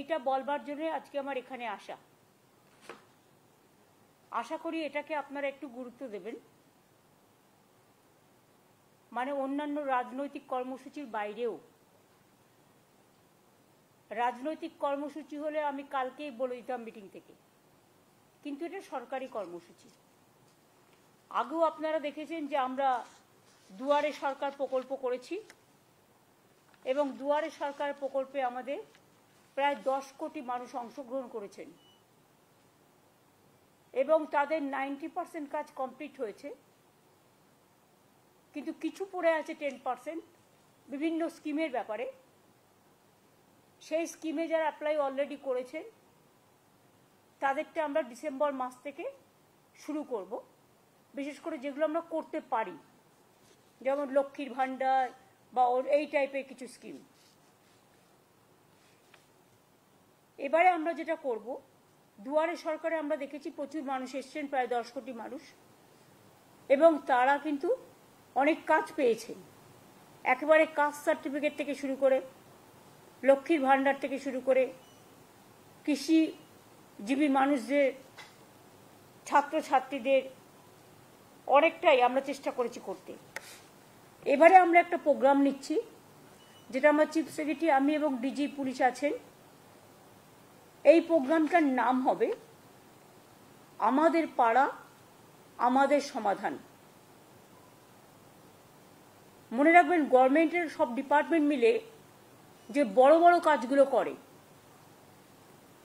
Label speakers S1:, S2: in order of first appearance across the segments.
S1: এইটা বলবার জন্য আজকে আমার এখানে আসা। আশা করি এটাকে আপনারা একটু গুরুত্ব দেবেন। মানে অন্যান্য রাজনৈতিক কর্মসূচির বাইরেও, রাজনৈতিক কর্মসূচি হলে আমি কালকেই বলে দিতাম মিটিং থেকে, কিন্তু এটা সরকারি কর্মসূচি। আগেও আপনারা দেখেছেন যে আমরা দুয়ারে সরকার প্রকল্প করেছি এবং দুয়ারে সরকার প্রকল্পে আমাদের প্রায় 10 কোটি মানুষ অংশগ্রহণ করেছেন এবং তাদের 90% কাজ কমপ্লিট হয়েছে, কিন্তু কিছু পড়ে আছে 10% বিভিন্ন স্কিমের ব্যাপারে। সেই স্কিমে যারা অ্যাপ্লাই অলরেডি করেছেন তাদেরটা আমরা ডিসেম্বর মাস থেকে শুরু করব, বিশেষ করে যেগুলো আমরা করতে পারি, যেমন লক্ষ্মীর ভাণ্ডার বা এই টাইপের কিছু স্কিম। এবারে আমরা যেটা করব, দুয়ারে সরকারে আমরা দেখেছি প্রচুর মানুষ এসছেন, প্রায় 10 কোটি মানুষ, এবং তারা কিন্তু অনেক কাজ পেয়েছেন। একেবারে কাস্ট সার্টিফিকেট থেকে শুরু করে, লক্ষ্মীর ভাণ্ডার থেকে শুরু করে, কৃষিজীবী মানুষদের, ছাত্রছাত্রীদের অনেকটাই আমরা চেষ্টা করেছি করতে। এবারে আমরা একটা প্রোগ্রাম নিচ্ছি, যেটা আমরা চিফ সেক্রেটারি, আমি এবং ডিজি পুলিশ আছেন। এই প্রোগ্রামটার নাম হবে আমাদের পাড়া আমাদের সমাধান। মনে রাখবেন, গভর্নমেন্টের সব ডিপার্টমেন্ট মিলে যে বড় বড় কাজগুলো করে,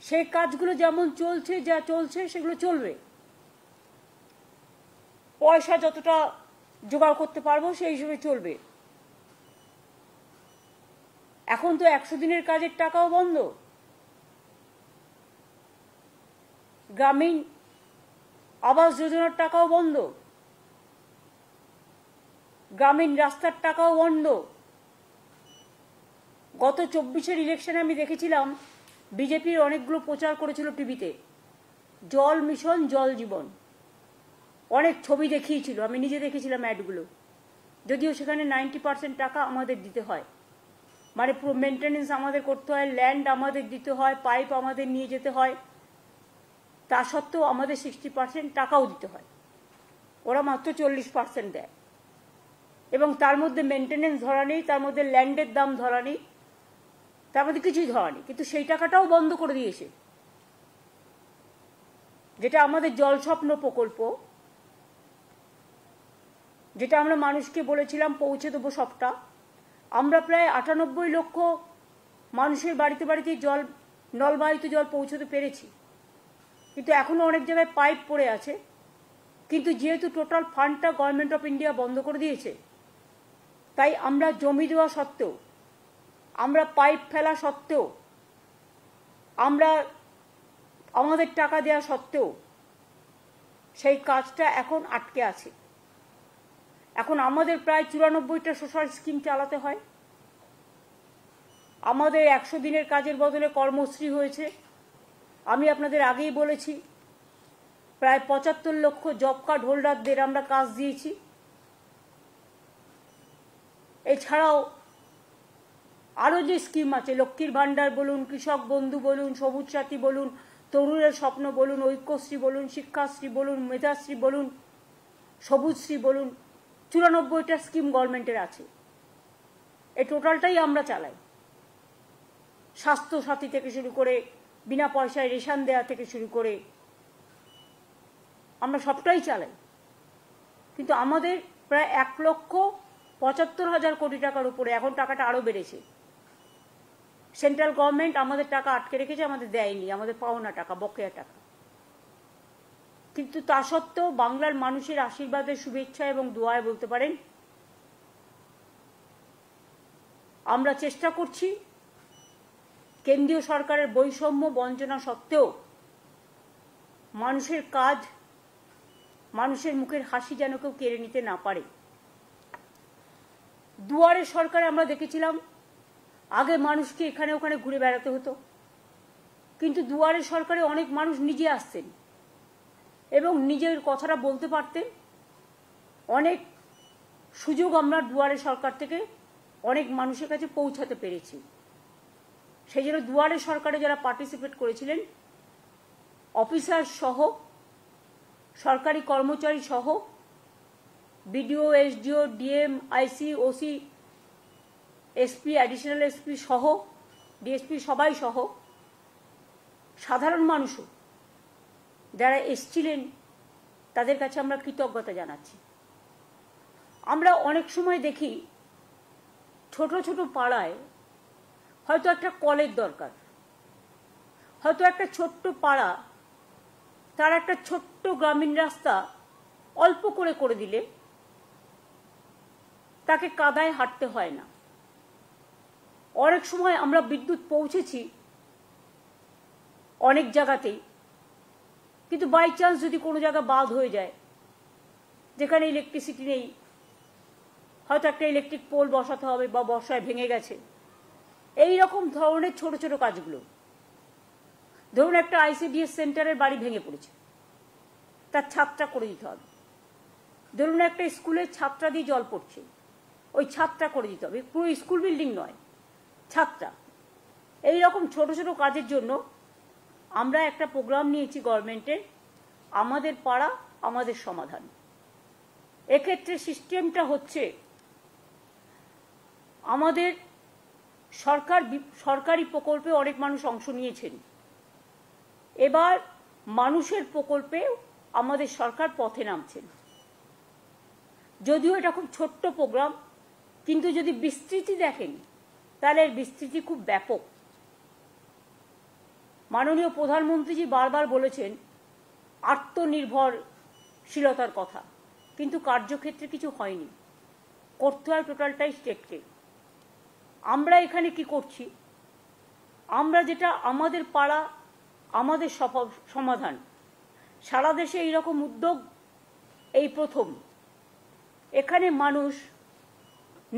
S1: সেই কাজগুলো যেমন চলছে, যা চলছে সেগুলো চলবে। পয়সা যতটা জোগাড় করতে পারবো সেই হিসেবে চলবে। এখন তো 100 দিনের কাজের টাকাও বন্ধ, গ্রামীণ আবাস যোজনার টাকাও বন্ধ, গ্রামীণ রাস্তার টাকাও বন্ধ। গত 24-এর ইলেকশনে আমি দেখেছিলাম বিজেপির অনেকগুলো প্রচার করেছিল টিভিতে, জল মিশন, জল জীবন, অনেক ছবি দেখিয়েছিল, আমি নিজে দেখেছিলাম অ্যাডগুলো। যদিও সেখানে 90% টাকা আমাদের দিতে হয়, মানে পুরো মেনটেনেন্স আমাদের করতে হয়, ল্যান্ড আমাদের দিতে হয়, পাইপ আমাদের নিয়ে যেতে হয়, তা সত্ত্বেও আমাদের 60% টাকাও দিতে হয়, ওরা মাত্র 40% দেয়। এবং তার মধ্যে মেনটেনেন্স ধরা নেই, তার মধ্যে ল্যান্ডের দাম ধরা নেই, তার মধ্যে কিছুই ধরা নেই। কিন্তু সেই টাকাটাও বন্ধ করে দিয়েছে। যেটা আমাদের জল স্বপ্ন প্রকল্প, যেটা আমরা মানুষকে বলেছিলাম পৌঁছে দেবো সবটা, আমরা প্রায় 98 লক্ষ মানুষের বাড়িতে বাড়িতে জল, নলবাহিত জল পৌঁছতে পেরেছি। কিন্তু এখনো অনেক জায়গায় পাইপ পড়ে আছে। কিন্তু যেহেতু টোটাল ফান্ডটা গভর্নমেন্ট অফ ইন্ডিয়া বন্ধ করে দিয়েছে, তাই আমরা জমি দেওয়া সত্ত্বেও, আমরা পাইপ ফেলা সত্ত্বেও, আমরা আমাদের টাকা দেওয়া সত্ত্বেও সেই কাজটা এখন আটকে আছে। এখন আমাদের প্রায় 94টা সোশ্যাল স্কিম চালাতে হয়। আমাদের 100 দিনের কাজের বদলে কর্মশ্রী হয়েছে। আমি আপনাদের আগেই বলেছি প্রায় 75 লক্ষ জব কার্ড হোল্ডারদের আমরা কাজ দিয়েছি। এছাড়াও আরও যে স্কিম আছে, লক্ষ্মীর ভাণ্ডার বলুন, কৃষক বন্ধু বলুন, সবুজ সাথী বলুন, তরুণের স্বপ্ন বলুন, ঐক্যশ্রী বলুন, শিক্ষাশ্রী বলুন, মেধাশ্রী বলুন, সবুজশ্রী বলুন, 94টা স্কিম গভর্নমেন্টের আছে। এই টোটালটাই আমরা চালাই। স্বাস্থ্য সাথী থেকে শুরু করে, বিনা পয়সায় রেশন দেওয়া থেকে শুরু করে, আমরা সবটাই চালাই। কিন্তু আমাদের প্রায় 1,75,000 কোটি টাকার উপরে, এখন টাকাটা আরও বেড়েছে। সেন্ট্রাল গভর্নমেন্ট আমাদের টাকা আটকে রেখেছে, আমাদের দেয়নি, আমাদের পাওনা টাকা, বকেয়া টাকা। কিন্তু তা সত্ত্বেও বাংলার মানুষের আশীর্বাদের, শুভেচ্ছা এবং দোয়ায় বলতে পারেন আমরা চেষ্টা করছি কেন্দ্রীয় সরকারের বৈষম্য বঞ্চনা সত্ত্বেও মানুষের কাজ, মানুষের মুখের হাসি যেন কেউ কেড়ে নিতে না পারে। দুয়ারে সরকারে আমরা দেখেছিলাম আগে মানুষকে এখানে ওখানে ঘুরে বেড়াতে হতো, কিন্তু দুয়ারে সরকারে অনেক মানুষ নিজে আসতেন এবং নিজের কথাটা বলতে পারতেন। অনেক সুযোগ আমরা দুয়ারে সরকার থেকে অনেক মানুষের কাছে পৌঁছাতে পেরেছি। সেই জন্য দুয়ারে সরকারে যারা পার্টিসিপেট করেছিলেন, অফিসার সহ, সরকারি কর্মচারী সহ, বিডিও, এসডিও, ডিএম, আইসি, ওসি, এসপি, অ্যাডিশনাল এসপি সহ, ডিএসপি সবাই সহ, সাধারণ মানুষও যারা এসছিলেন তাদের কাছে আমরা কৃতজ্ঞতা জানাচ্ছি। আমরা অনেক সময় দেখি ছোট ছোট পাড়ায় হয়তো একটা কলের দরকার, হয়তো একটা ছোট্ট পাড়া তার একটা ছোট্ট গ্রামীণ রাস্তা অল্প করে করে দিলে তাকে কাদায় হাঁটতে হয় না। অনেক সময় আমরা বিদ্যুৎ পৌঁছেছি অনেক জায়গাতেই, কিন্তু বাই চান্স যদি কোনো জায়গা বাদ হয়ে যায়, যেখানে ইলেকট্রিসিটি নেই, হয়তো একটা ইলেকট্রিক পোল বসাতে হবে বা বর্ষায় ভেঙে গেছে, এই রকম ধরনের ছোট ছোট কাজগুলো। ধরুন একটা আইসিডিএস সেন্টারের বাড়ি ভেঙে পড়েছে, তার ছাদটা করে দিতে হবে। ধরুন একটা স্কুলের ছাদটা দিয়ে জল পড়ছে, ওই ছাদটা করে দিতে হবে, পুরো স্কুল বিল্ডিং নয়, ছাদটা। এই রকম ছোট ছোট কাজের জন্য আমরা একটা প্রোগ্রাম নিয়েছি গভর্নমেন্টের, আমাদের পাড়া আমাদের সমাধান। এক্ষেত্রে সিস্টেমটা হচ্ছে আমাদের সরকারি প্রকল্পে অনেক মানুষ অংশ নিয়েছেন, এবার মানুষের প্রকল্পে আমাদের সরকার পথে নামছেন। যদিও এটা খুব ছোট্ট প্রোগ্রাম, কিন্তু যদি বিস্তৃতি দেখেন তাহলে এর বিস্তৃতি খুব ব্যাপক। মাননীয় প্রধানমন্ত্রীজি বারবার বলেছেন আত্মনির্ভরশীলতার কথা, কিন্তু কার্যক্ষেত্রে কিছু হয়নি, করতে হয় টোটালটাই স্টেটকে। আমরা এখানে কি করছি, আমরা যেটা আমাদের পাড়া আমাদের সমাধান, সারা দেশে এইরকম উদ্যোগ এই প্রথম। এখানে মানুষ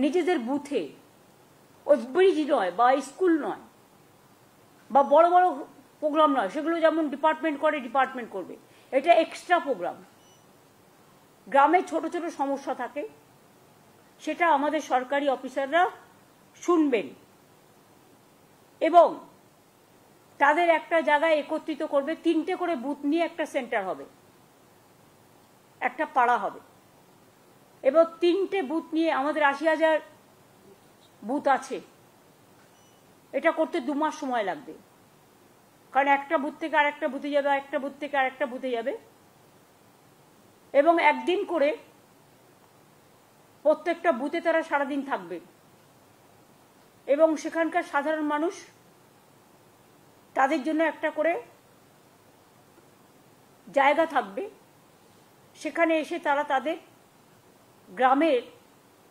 S1: নিজেদের বুথে, ওই ব্রিজ নয় বা স্কুল নয় বা বড় বড় প্রোগ্রাম নয়, সেগুলো যেমন ডিপার্টমেন্ট করে ডিপার্টমেন্ট করবে, এটা এক্সট্রা প্রোগ্রাম। গ্রামে ছোট ছোট সমস্যা থাকে, সেটা আমাদের সরকারি অফিসাররা শুনবেন এবং তাদের একটা জায়গায় একত্রিত করবে। 3টে করে বুথ নিয়ে একটা সেন্টার হবে, একটা পাড়া হবে, এবং 3টে বুথ নিয়ে আমাদের 80,000 বুথ আছে। এটা করতে 2 মাস সময় লাগবে, কারণ একটা বুথ থেকে আরেকটা বুথে যাবে, একটা বুথ থেকে আরেকটা বুথে যাবে, এবং একদিন করে প্রত্যেকটা বুথে তারা সারাদিন থাকবে এবং সেখানকার সাধারণ মানুষ তাদের জন্য একটা করে জায়গা থাকবে, সেখানে এসে তারা তাদের গ্রামের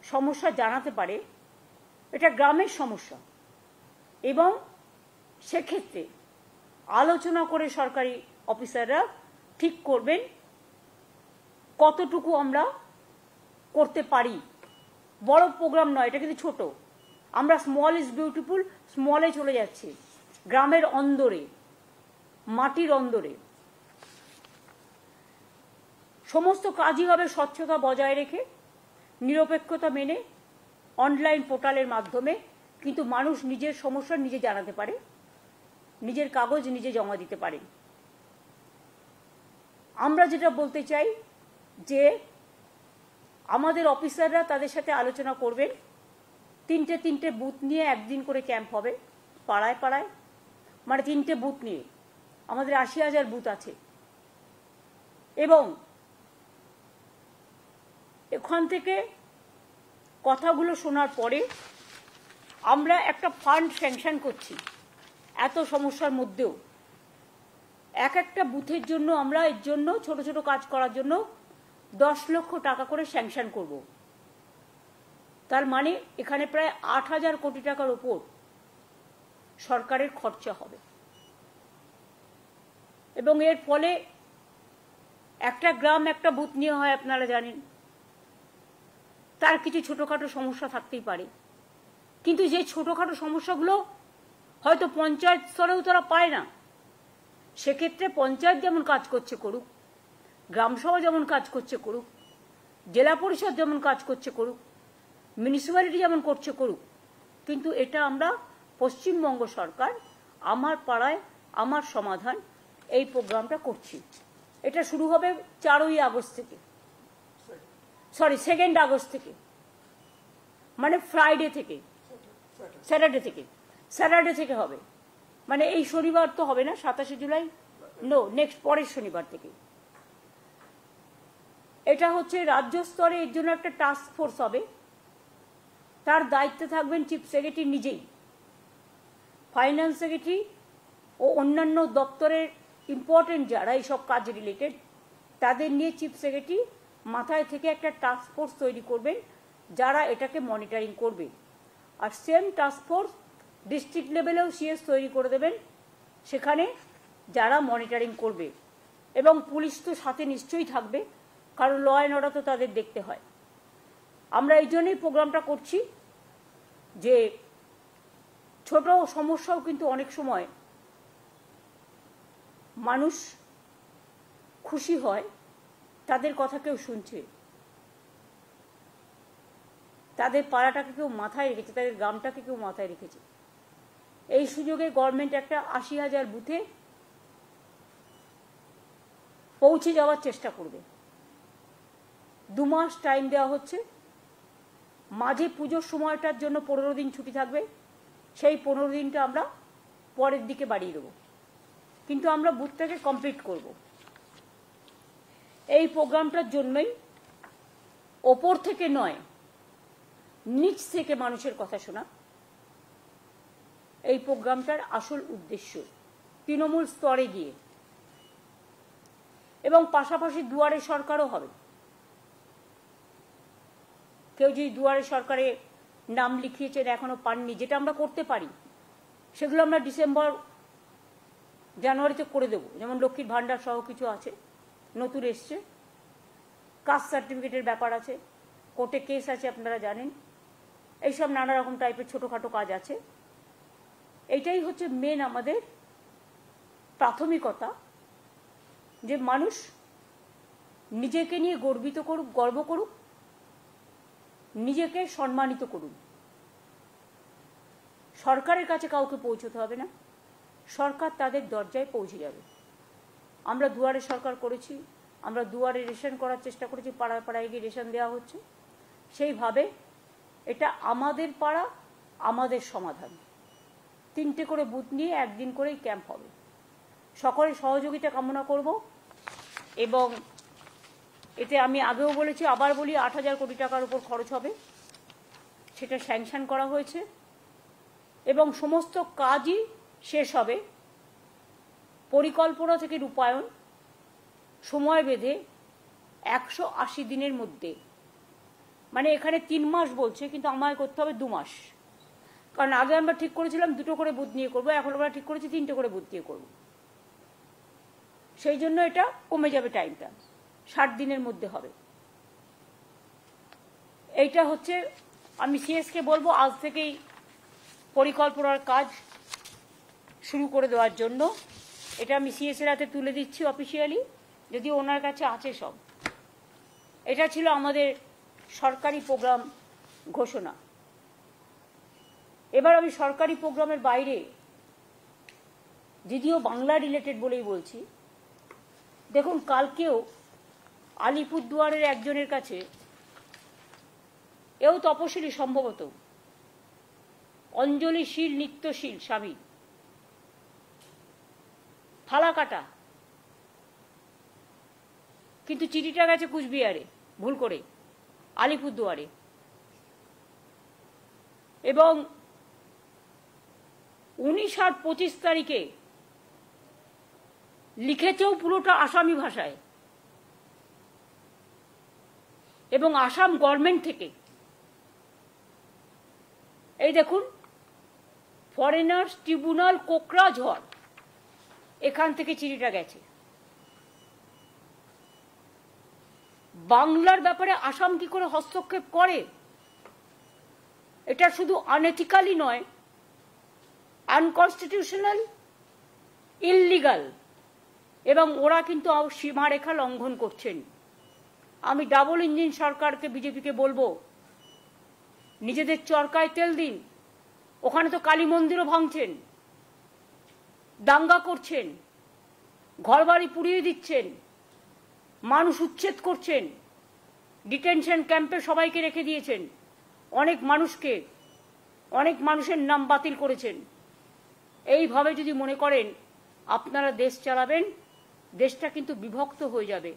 S1: সমস্যা জানাতে পারে। এটা গ্রামের সমস্যা, এবং সেক্ষেত্রে আলোচনা করে সরকারি অফিসাররা ঠিক করবেন কতটুকু আমরা করতে পারি। বড় প্রোগ্রাম নয়, এটা কিন্তু ছোট। আমরা স্মল ইজ বিউটিফুল, স্মলে চলে যাচ্ছি, গ্রামের অন্দরে, মাটির অন্দরে। সমস্ত কাজই হবে স্বচ্ছতা বজায় রেখে, নিরপেক্ষতা মেনে, অনলাইন পোর্টালের মাধ্যমে, কিন্তু মানুষ নিজের সমস্যা নিজে জানাতে পারে, নিজের কাগজ নিজে জমা দিতে পারে। আমরা যেটা বলতে চাই যে আমাদের অফিসাররা তাদের সাথে আলোচনা করবেন, 3টে বুথ নিয়ে একদিন করে ক্যাম্প হবে পাড়ায় পাড়ায়, মানে 3টে বুথ নিয়ে আমাদের 80,000 বুথ আছে, এবং এখান থেকে কথাগুলো শোনার পরে আমরা একটা ফান্ড স্যাংশন করছি। এত সমস্যার মধ্যেও একটা বুথের জন্য আমরা এর জন্য ছোট ছোট কাজ করার জন্য 10 লক্ষ টাকা করে স্যাংশন করব। তার মানে এখানে প্রায় 8,000 কোটি টাকার উপর সরকারের খরচা হবে, এবং এর ফলে একটা গ্রাম একটা বুথ নিয়ে হয়, আপনারা জানেন, তার কিছু ছোটখাটো সমস্যা থাকতেই পারে, কিন্তু যে ছোটখাটো সমস্যাগুলো হয়তো পঞ্চায়েত স্তরেও তারা পায় না, সেক্ষেত্রে পঞ্চায়েত যেমন কাজ করছে করুক, গ্রামসভা যেমন কাজ করছে করুক, জেলা পরিষদ যেমন কাজ করছে করুক, মিউনিসিপ্যালিটি যেমন করছে করুক, কিন্তু এটা আমরা পশ্চিমবঙ্গ সরকার আমার পাড়ায় আমার সমাধান এই প্রোগ্রামটা করছি। এটা শুরু হবে 4ই আগস্ট থেকে, সরি 2 আগস্ট থেকে, মানে ফ্রাইডে থেকে, স্যাটারডে থেকে হবে। মানে এই শনিবার তো হবে না, 27শে জুলাই, নো, নেক্সট পরের শনিবার থেকে। এটা হচ্ছে রাজ্য স্তরে এর জন্য একটা টাস্ক ফোর্স হবে, তার দায়িত্বে থাকবেন চিফ সেক্রেটারি নিজেই, ফাইন্যান্স সেক্রেটারি ও অন্যান্য দপ্তরের ইম্পর্টেন্ট যারা এইসব কাজ রিলেটেড তাদের নিয়ে চিফ সেক্রেটারি মাথায় থেকে একটা টাস্ক ফোর্স তৈরি করবেন যারা এটাকে মনিটরিং করবে। আর সেম টাস্ক ফোর্স ডিস্ট্রিক্ট লেভেলেও সিএস তৈরি করে দেবেন, সেখানে যারা মনিটরিং করবে, এবং পুলিশ তো সাথে নিশ্চয়ই থাকবে, কারণ ল অ্যান্ড অর্ডার তো তাদের দেখতে হয়। আমরা এই জন্যই প্রোগ্রামটা করছি যে ছোট সমস্যাও কিন্তু অনেক সময় মানুষ খুশি হয়, তাদের কথা কেউ শুনছে, তাদের পাড়াটাকে কেউ মাথায় রেখেছে, তাদের গ্রামটাকে কেউ মাথায় রেখেছে। এই সুযোগে গভর্নমেন্ট একটা 80,000 বুথে পৌঁছে যাওয়ার চেষ্টা করবে। 2 মাস টাইম দেওয়া হচ্ছে, মাঝে পুজোর সময়টার জন্য 15 দিন ছুটি থাকবে, সেই 15 দিনটা আমরা পরের দিকে বাড়িয়ে দেবো, কিন্তু আমরা বুথটাকে কমপ্লিট করব। এই প্রোগ্রামটার জন্যই ওপর থেকে নয়, নিচ থেকে মানুষের কথা শোনা এই প্রোগ্রামটার আসল উদ্দেশ্য, তৃণমূল স্তরে গিয়ে। এবং পাশাপাশি দুয়ারে সরকারও হবে। কেউ যদি দুয়ারে সরকারে নাম লিখিয়েছেন এখনো পাননি, যেটা আমরা করতে পারি, সেগুলো আমরা ডিসেম্বর জানুয়ারিতে করে দেবো। যেমন লক্ষ্মীর ভাণ্ডার সহ কিছু আছে নতুন এসছে, কাস্ট সার্টিফিকেটের ব্যাপার আছে, কোর্টে কেস আছে আপনারা জানেন, এইসব নানা রকম টাইপের ছোটোখাটো কাজ আছে। এইটাই হচ্ছে মেন আমাদের প্রাথমিকতা, যে মানুষ নিজেকে নিয়ে গর্বিত করুক, গর্ব করুক, নিজেকে সম্মানিত করুন। সরকারের কাছে কাউকে পৌঁছতে হবে না, সরকার তাদের দরজায় পৌঁছে যাবে। আমরা দুয়ারে সরকার করেছি, আমরা দুয়ারে রেশন করার চেষ্টা করেছি, পাড়ায় পাড়ায় গিয়ে রেশন দেওয়া হচ্ছে। সেইভাবে এটা আমাদের পাড়া আমাদের সমাধান। 3টে করে বুথ নিয়ে একদিন করেই ক্যাম্প হবে। সকলের সহযোগিতা কামনা করব। এবং এতে আমি আগেও বলেছি, আবার বলি, 8,000 কোটি টাকার উপর খরচ হবে, সেটা স্যাংশন করা হয়েছে, এবং সমস্ত কাজই শেষ হবে পরিকল্পনা থেকে রূপায়ণ সময় বেঁধে 180 দিনের মধ্যে। মানে এখানে 3 মাস বলছে, কিন্তু আমায় করতে হবে 2 মাস, কারণ আগে আমরা ঠিক করেছিলাম 2টো করে বুথ নিয়ে করবো, এখন আমরা ঠিক করেছি 3টে করে বুথ নিয়ে করবো। সেই জন্য এটা কমে যাবে টাইমটা, 60 দিনের মধ্যে হবে। এইটা হচ্ছে, আমি সিএসকে বলবো আজ থেকেই পরিকল্পনার কাজ শুরু করে দেওয়ার জন্য। এটা আমি সিএসের হাতে তুলে দিচ্ছি অফিসিয়ালি, যদি ওনার কাছে আছে সব। এটা ছিল আমাদের সরকারি প্রোগ্রাম ঘোষণা। এবার আমি সরকারি প্রোগ্রামের বাইরে, যদিও বাংলা রিলেটেড বলেই বলছি, দেখুন কালকেও আলিপুরদুয়ারের একজনের কাছে, এও তপশিলি সম্ভবত, অঞ্জলিশীল নিত্যশীল স্বামী, ফালাকাটা, কিন্তু চিঠিটা গেছে কুচবিহারে ভুল করে, আলিপুরদুয়ারে। এবং 19 আর 25 তারিখে লিখেছেও পুরোটা আসামি ভাষায়, এবং আসাম গভর্নমেন্ট থেকে। এই দেখুন, ফরেনার্স ট্রিব্যুনাল কোকরাঝড়, এখান থেকে চিঠিটা গেছে। বাংলার ব্যাপারে আসাম কি করে হস্তক্ষেপ করে? এটা শুধু আনএথিক্যালি নয়, আনকনস্টিটিউশনাল, ইললিগাল, এবং ওরা কিন্তু সীমারেখা লঙ্ঘন করছেন। আমি ডাবল ইঞ্জিন সরকারকে, বিজেপিকে বলবো, নিজেদের চরকায় তেল দিন, ওখানে তো কালী মন্দিরও ভাঙছেন, দাঙ্গা করছেন, ঘরবাড়ি পুড়িয়ে দিচ্ছেন, মানুষ উচ্ছেদ করছেন, ডিটেনশন ক্যাম্পে সবাইকে রেখে দিয়েছেন, অনেক মানুষের নাম বাতিল করেছেন। এইভাবে যদি মনে করেন আপনারা দেশ চালাবেন, দেশটা কিন্তু বিভক্ত হয়ে যাবে,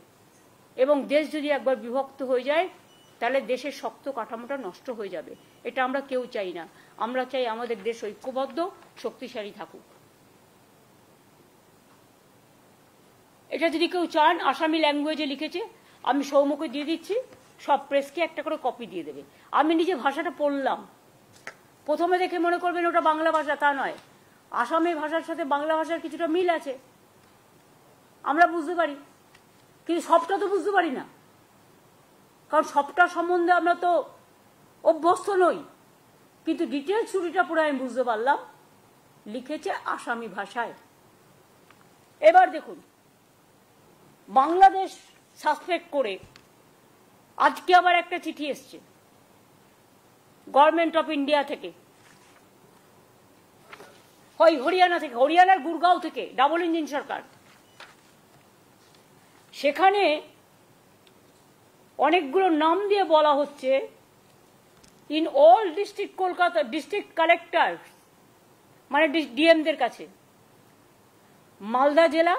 S1: এবং দেশ যদি একবার বিভক্ত হয়ে যায় তাহলে দেশের শক্ত কাঠামোটা নষ্ট হয়ে যাবে। এটা আমরা কেউ চাই না। আমরা চাই আমাদের দেশ ঐক্যবদ্ধ, শক্তিশালী থাকুক। এটা যদি কেউ চান, আসামি ল্যাঙ্গুয়েজে লিখেছে, আমি সৌম্যকে দিয়ে দিচ্ছি, সব প্রেসকে একটা করে কপি দিয়ে দেবে। আমি নিজে ভাষাটা পড়লাম, প্রথমে দেখে মনে করবেন ওটা বাংলা ভাষা, তা নয়। আসামি ভাষার সাথে বাংলা ভাষার কিছুটা মিল আছে, আমরা বুঝতে পারি, কিন্তু সবটা তো বুঝতে পারি না, কারণ সবটা সম্বন্ধে আমরা তো অভ্যস্ত নই। কিন্তু ডিটেলস ছুটিটা পুরো আমি বুঝতে পারলাম, লিখেছে আসামি ভাষায়। এবার দেখুন, বাংলাদেশ সাসপেক্ট করে আজকে আবার একটা চিঠি এসছে গভর্নমেন্ট অফ ইন্ডিয়া থেকে, হয় হরিয়ানা থেকে, হরিয়ানার গুরগাঁও থেকে, ডাবল ইঞ্জিন সরকার। সেখানে অনেকগুলো নাম দিয়ে বলা হচ্ছে, in all district Kolkata, district collector মানে ডিএমদের কাছে, মালদা জেলা,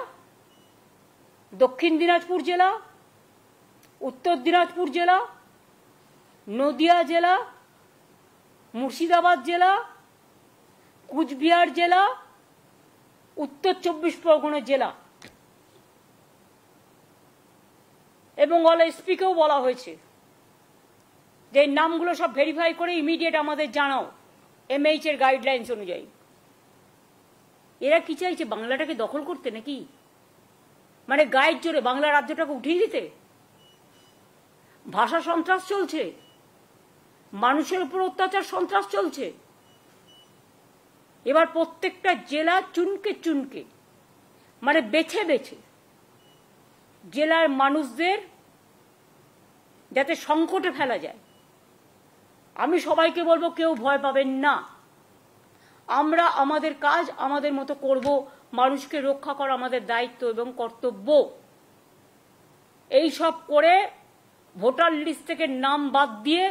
S1: দক্ষিণ দিনাজপুর জেলা, উত্তর দিনাজপুর জেলা, নদিয়া জেলা, মুর্শিদাবাদ জেলা, কুচবিহার জেলা, উত্তর 24 পরগনা জেলা, এবং এসপিকেও বলা হয়েছে যে নামগুলো সব ভেরিফাই করে ইমিডিয়েট আমাদের জানাও, এমএইচ এর গাইডলাইন্স অনুযায়ী। এরা কি চাইছে, বাংলাটাকে দখল করতে নাকি? মানে গায়ের জোরে বাংলা রাজ্যটাকে উঠিয়ে দিতে? ভাষা সন্ত্রাস চলছে, মানুষের উপর অত্যাচার সন্ত্রাস চলছে। এবার প্রত্যেকটা জেলা চুনকে চুনকে, মানে বেছে বেছে জেলার মানুষদের যাতে সংকটে ফেলা যায়। আমি সবাইকে বলবো, কেউ ভয় পাবেন না, আমরা আমাদের কাজ আমাদের মতো করব, মানুষকে রক্ষা করা আমাদের দায়িত্ব এবং কর্তব্য। এই সব করে ভোটার লিস্ট থেকে নাম বাদ দিয়ে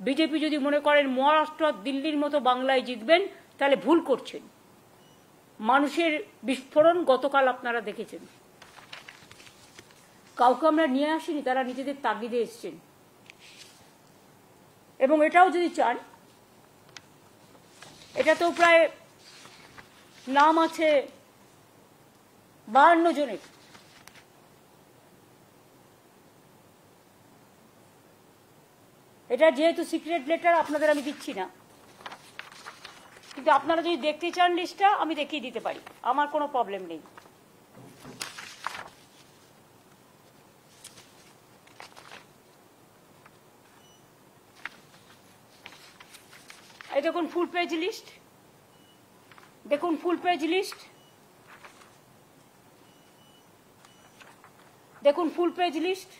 S1: বিজেপি যদি মনে করেন মহারাষ্ট্র দিল্লির মতো বাংলায় জিতবেন, তাহলে ভুল করছেন। মানুষের বিস্ফোরণ গতকাল আপনারা দেখেছেন, কাউকে আমরা নিয়ে আসিনি, তারা নিজেদের তাগিদে এসছেন। এবং এটাও যদি চান, এটাতেও প্রায় নাম আছে 52 জনের। এটা যেহেতু সিক্রেট লেটার আপনাদের আমি দিচ্ছি না, কিন্তু আপনারা যদি দেখতে চান লিস্টটা আমি দেখিয়ে দিতে পারি, আমার কোনো প্রবলেম নেই। এই দেখুন ফুল পেজ লিস্ট, দেখুন ফুল পেজ লিস্ট, দেখুন ফুল পেজ লিস্ট।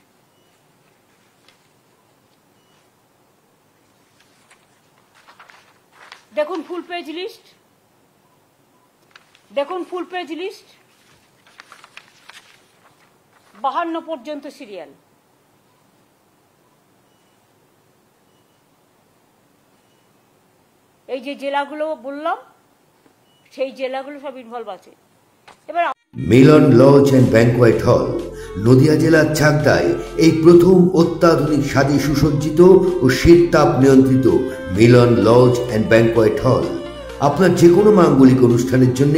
S1: দেখুন ফুল পেজ লিস্ট, দেখুন ফুল পেজ লিস্ট, 52 পর্যন্ত সিরিয়াল। এই যে জেলাগুলো বললাম, সেই জেলাগুলো সব ইনভলভ আছে। এবার
S2: মিলন লজ অ্যান্ড ব্যাংকোয়েট হল, নদিয়া জেলার চাকদায় এই প্রথম অত্যাধুনিক স্বাদে সুসজ্জিত ও শীততাপ নিয়ন্ত্রিত মিলন লজ অ্যান্ড ব্যাংকোয়েট হল। আপনার যে কোনো মাঙ্গলিক অনুষ্ঠানের জন্য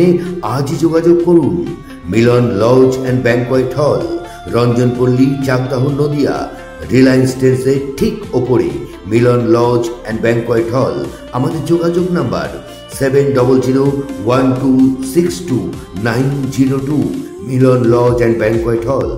S2: আজই যোগাযোগ করুন। মিলন লজ অ্যান্ড ব্যাংকোয়েট হল, রঞ্জনপল্লী, চাকদাহ, নদিয়া, রিলায়েন্স ট্রেন্ডসের ঠিক ওপরে মিলন লজ অ্যান্ড ব্যাংকোয়েট হল। আমাদের যোগাযোগ number 7001262902। Milan lodge and banquet হল,